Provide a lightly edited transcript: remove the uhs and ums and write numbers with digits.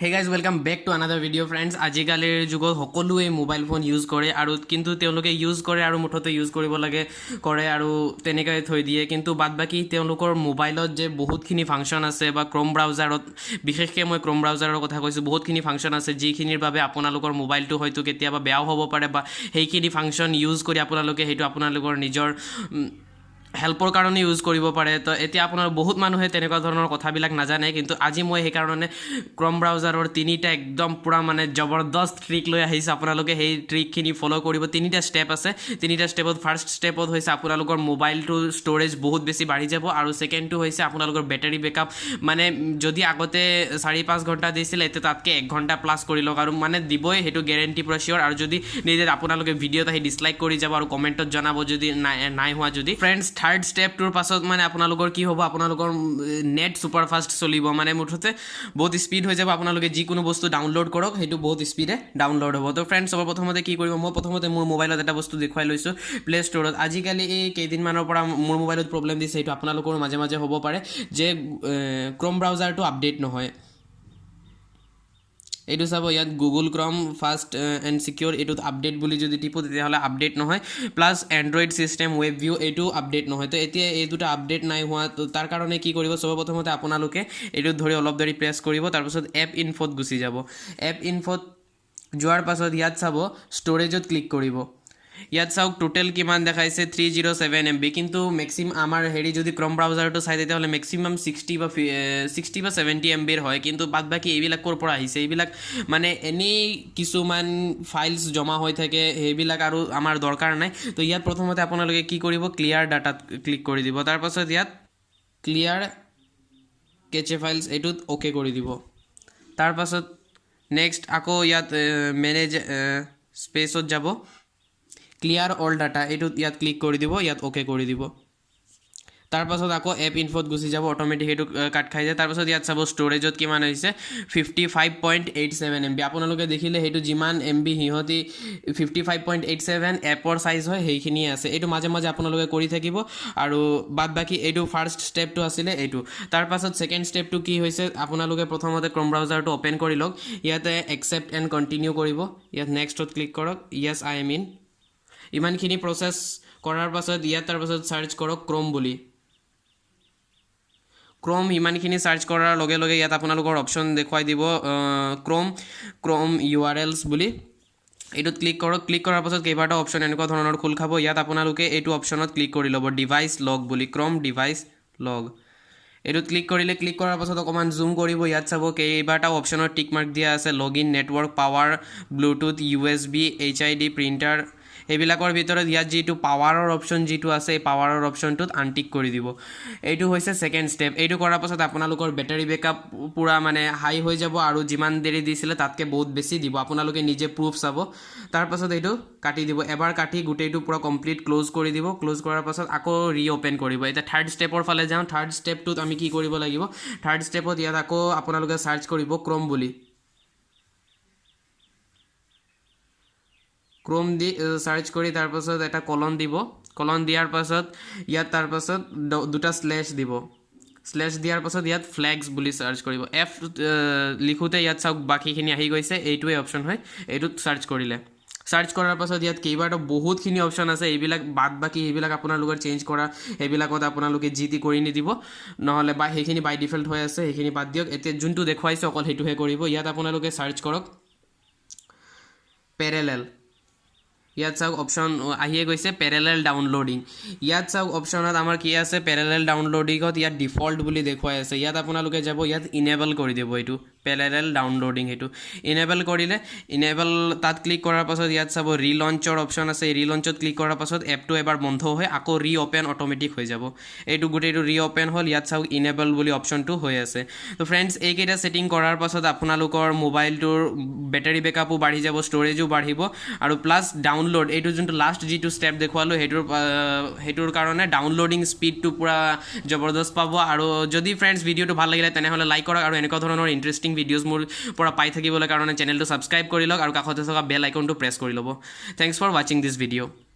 Hey guys, welcome back to another video friends. আজিকালিৰ যুগত সকলোৱে মোবাইল ফোন ইউজ কৰে আৰু কিন্তু তেওঁলোকে ইউজ কৰে আৰু মুঠতে ইউজ কৰিব লাগে কৰে আৰু তেনেকৈ থৈ দিয়ে কিন্তু বাদবাকি তেওঁলোকৰ মোবাইলত যে বহুতখিনি ফাংচন আছে বা ক্ৰোম ব্ৰাউজাৰত বিশেষকৈ মই ক্ৰোম ব্ৰাউজাৰৰ কথা কৈছোঁ বহুতখিনি ফাংচন আছে যিখিনিৰ বাবে আপোনালোকৰ মোবাইলটো হয়তো কেতিয়াবা বেয়াও হ'ব পাৰে বা সেইখিনি ফাংচন ইউজ কৰি আপোনালোকে সেইটো আপোনালোকৰ নিজৰ হেল্পৰ কাৰণে ইউজ কৰিব পাৰে তো এতিয়া আপোনাৰ বহুত মানুহে তেনেকুৱা ধৰণৰ কথাবিলাক নাজানে কিন্তু আজি মই সেইকাৰণে ক্ৰোম ব্ৰাউজাৰৰ তিনিটা একদম পুৰা মানে জবৰদস্ত ট্ৰিক লৈ আহিছোঁ আপোনালোকে সেই ট্ৰিকখিনি ফ'ল' কৰিব তিনিটা ষ্টেপ আছে তিনিটা ষ্টেপত ফাৰ্ষ্ট ষ্টেপত হৈছে আপোনালোকৰ মোবাইলটো ষ্ট'ৰেজ বহুত বেছি বাঢ়ি যাব আৰু ছেকেণ্ডটো হৈছে আপোনালোকৰ বেটাৰী বেকআপ মানে যদি আগতে 4-5 ঘণ্টা দিছিলে এতিয়া তাতকৈ 1 ঘণ্টা প্লাছ কৰি লওক আৰু মানে দিবই সেইটো গেৰেণ্টি পুৰা চিয়'ৰ আৰু যদি নিদিয়ে আপোনালোকে ভিডিঅ'ত আহি ডিছলাইক কৰি যাব আৰু কমেণ্টত জনাব যদি নাই হোৱা যদি ফ্ৰেণ্ডছ থাৰ্ড ষ্টেপটোৰ পাছত মানে আপোনালোকৰ কি হ'ব আপোনালোকৰ নেট ছুপাৰ ফাষ্ট চলিব মানে মুঠতে বহুত স্পীড হৈ যাব আপোনালোকে যিকোনো বস্তু ডাউনলোড কৰক সেইটো বহুত স্পীডে ডাউনলোড হ'ব তো ফ্ৰেণ্ডছ সবৰ প্ৰথমতে কি কৰিব মই প্ৰথমতে মোৰ মোবাইলত এটা বস্তু দেখুৱাই লৈছোঁ প্লে ষ্ট'ৰত আজিকালি এই কেইদিনমানৰ পৰা মোৰ মোবাইলত প্ৰব্লেম দিছে সেইটো আপোনালোকৰ মাজে মাজে হ'ব পাৰে যে ক্ৰোম ব্ৰাউজাৰটো আপডেট নহয় এইটো চাব ইয়াত গুগল ক্ৰম ফাষ্ট এণ্ড চিকিউৰ এইটোত আপডেট বুলি যদি টিপো তেতিয়াহ'লে আপডেট নহয় plus Android system web view এইটো আপডেট নহয় তো এতিয়া এই দুটা আপডেট নাই হোৱা তো তাৰ কাৰণে কি কৰিব সৰ্বপ্ৰথমতে আপোনালোকে এইটোত ধৰি অলপ দেৰি প্ৰেছ কৰিব তাৰপিছত এপ ইনফ'ত গুচি যাব এপ ইনফ'ত যোৱাৰ পাছত ইয়াত চাব ষ্ট'ৰেজত ক্লিক কৰিব ইয়াত চাওক টোটেল কিমান দেখাইছে 307 MB কিন্তু মেক্সিমাম আমাৰ হেৰি যদি ক্ৰোম ব্ৰাউজাৰটো চাই তেতিয়াহ'লে মেক্সিমাম 60 বা 70 MB হয় কিন্তু বাদবাকি এইবিলাক ক'ৰ পৰা আহিছে এইবিলাক মানে এনেই কিছুমান ফাইলছ জমা হৈ থাকে সেইবিলাক আৰু আমাৰ দৰকাৰ নাই তো ইয়াত প্ৰথমতে আপোনালোকে কি কৰিব ক্লিয়াৰ ডাটাত ক্লিক কৰি দিব তাৰপাছত ইয়াত ক্লিয়াৰ কেচে ফাইলছ এইটোত অ'কে কৰি দিব তাৰপাছত নেক্সট আকৌ ইয়াত মেনেজ স্পেচত যাব ক্লিয়াৰ অল ডাটা এইটোত ইয়াত ক্লিক কৰি দিব ইয়াত অ'কে কৰি দিব তাৰপাছত আকৌ এপ ইনফ'ত গুচি যাব অট'মেটিক সেইটো কাট খাই যায় তাৰপাছত ইয়াত চাব ষ্ট'ৰেজত কিমান হৈছে 55.87 MB আপোনালোকে দেখিলে সেইটো যিমান MB সিহঁতি 55.87 এপৰ চাইজ হয় সেইখিনিয়ে আছে এইটো মাজে মাজে আপোনালোকে কৰি থাকিব আৰু বাদবাকি এইটো ফাৰ্ষ্ট ষ্টেপটো আছিলে এইটো তাৰপাছত ছেকেণ্ড ষ্টেপটো কি হৈছে আপোনালোকে প্ৰথমতে ক্ৰোম ব্ৰাউজাৰটো অ'পেন কৰি লওক ইয়াতে একচেপ্ট এণ্ড কণ্টিনিউ কৰিব ইয়াত নেক্সটত ক্লিক কৰক য়েছ আই এম ইন ইমানখিনি প্ৰচেছ কৰাৰ পাছত ইয়াত তাৰপাছত চাৰ্চ কৰক ক্ৰোম বুলি ক্ৰোম ইমানখিনি চাৰ্চ কৰাৰ লগে লগে ইয়াত আপোনালোকৰ অপশ্যন দেখুৱাই দিব ক্ৰোম URLs বুলি এইটোত ক্লিক কৰক ক্লিক কৰাৰ পাছত কেইবাটাও অপশ্যন এনেকুৱা ধৰণৰ খোল খাব ইয়াত আপোনালোকে এইটো অপশ্যনত ক্লিক কৰি ল'ব ডিভাইচ লগ বুলি ক্ৰোম ডিভাইচ লগ এইটোত ক্লিক কৰিলে ক্লিক কৰাৰ পাছত অকণমান জুম কৰিব ইয়াত চাব কেইবাটাও অপশ্যনৰ টিক মাৰ্ক দিয়া আছে log in network power bluetooth USB HID printer এইবিলাকৰ ভিতৰত ইয়াত যিটো পাৱাৰৰ অপশ্যন যিটো আছে এই পাৱাৰৰ অপশ্যনটোত আনটিক কৰি দিব এইটো হৈছে ছেকেণ্ড ষ্টেপ এইটো কৰাৰ পাছত আপোনালোকৰ বেটাৰী বেকআপ পুৰা মানে হাই হৈ যাব আৰু যিমান দেৰি দিছিলে তাতকৈ বহুত বেছি দিব আপোনালোকে নিজে প্ৰুফ চাব তাৰপাছত এইটো কাটি দিব এবাৰ কাটি গোটেইটো পুৰা কমপ্লিট ক্ল'জ কৰি দিব ক্ল'জ কৰাৰ পাছত আকৌ ৰিঅ'পেন কৰিব এতিয়া থাৰ্ড ষ্টেপৰ ফালে যাওঁ থাৰ্ড ষ্টেপটোত আমি কি কৰিব লাগিব থাৰ্ড ষ্টেপত ইয়াত আকৌ আপোনালোকে চাৰ্চ কৰিব ক্ৰোম বুলি ক্ৰোম দি চাৰ্চ কৰি তাৰপাছত এটা কলন দিব কলন দিয়াৰ পাছত ইয়াত তাৰপাছত দুটা স্লেছ দিব স্লেছ দিয়াৰ পাছত ইয়াত ফ্লেগছ বুলি চাৰ্চ কৰিব এফ লিখোঁতে ইয়াত চাওক বাকীখিনি আহি গৈছে এইটোৱে অপশ্যন হয় এইটোত চাৰ্চ কৰিলে চাৰ্চ কৰাৰ পাছত ইয়াত কেইবাটাও বহুতখিনি অপশ্যন আছে এইবিলাক বাকী সেইবিলাক আপোনালোকৰ চেঞ্জ কৰা সেইবিলাকত আপোনালোকে যি টি কৰি নিদিব নহ'লে বা সেইখিনি বাই ডিফল্ট হৈ আছে সেইখিনি বাদ দিয়ক এতিয়া যোনটো দেখুৱাইছে অকল সেইটোহে কৰিব ইয়াত আপোনালোকে চাৰ্চ কৰক পেৰেলেল ইয়াত চাওক অপশ্যন আহিয়ে গৈছে পেৰেলেল ডাউনলোডিং ইয়াত চাওক অপশ্যনত আমাৰ কি আছে পেৰেলেল ডাউনলোডিঙত ইয়াত ডিফল্ট বুলি দেখুৱাই আছে ইয়াত আপোনালোকে যাব ইয়াত ইনেবল কৰি দিব এইটো পেৰেলেল ডাউনলোডিং সেইটো ইনেবল কৰিলে ইনেবল তাত ক্লিক কৰাৰ পাছত ইয়াত চাব ৰিলঞ্চৰ অপশ্যন আছে এই ৰিলঞ্চত ক্লিক কৰাৰ পাছত এপটো এবাৰ বন্ধ হৈ আকৌ ৰিঅ'পেন অট'মেটিক হৈ যাব এইটো গোটেইটো ৰিঅ'পেন হ'ল ইয়াত চাওক ইনেবল বুলি অপশ্যনটো হৈ আছে তো ফ্ৰেণ্ডছ এইকেইটা ছেটিং কৰাৰ পাছত আপোনালোকৰ মোবাইলটোৰ বেটাৰী বেকআপো বাঢ়ি যাব ষ্ট'ৰেজো বাঢ়িব আৰু প্লাছ ডাউনলোড এইটো যোনটো লাষ্ট যিটো ষ্টেপ দেখুৱালোঁ সেইটোৰ কাৰণে ডাউনলোডিং স্পীডটো পূৰা জবৰদস্ত পাব আৰু যদি ফ্ৰেণ্ডছ ভিডিঅ'টো ভাল লাগিলে তেনেহ'লে লাইক কৰক আৰু এনেকুৱা ধৰণৰ ইণ্টাৰেষ্টিং ভিডিঅ'জ মোৰ পৰা পাই থাকিবলৈ কাৰণে চেনেলটো ছাবস্ক্ৰাইব কৰি লওক আৰু কাষতে থকা বেল আইকনটো প্ৰেছ কৰি ল'ব থেংকছ ফৰ ৱাচিং দিছ ভিডিঅ'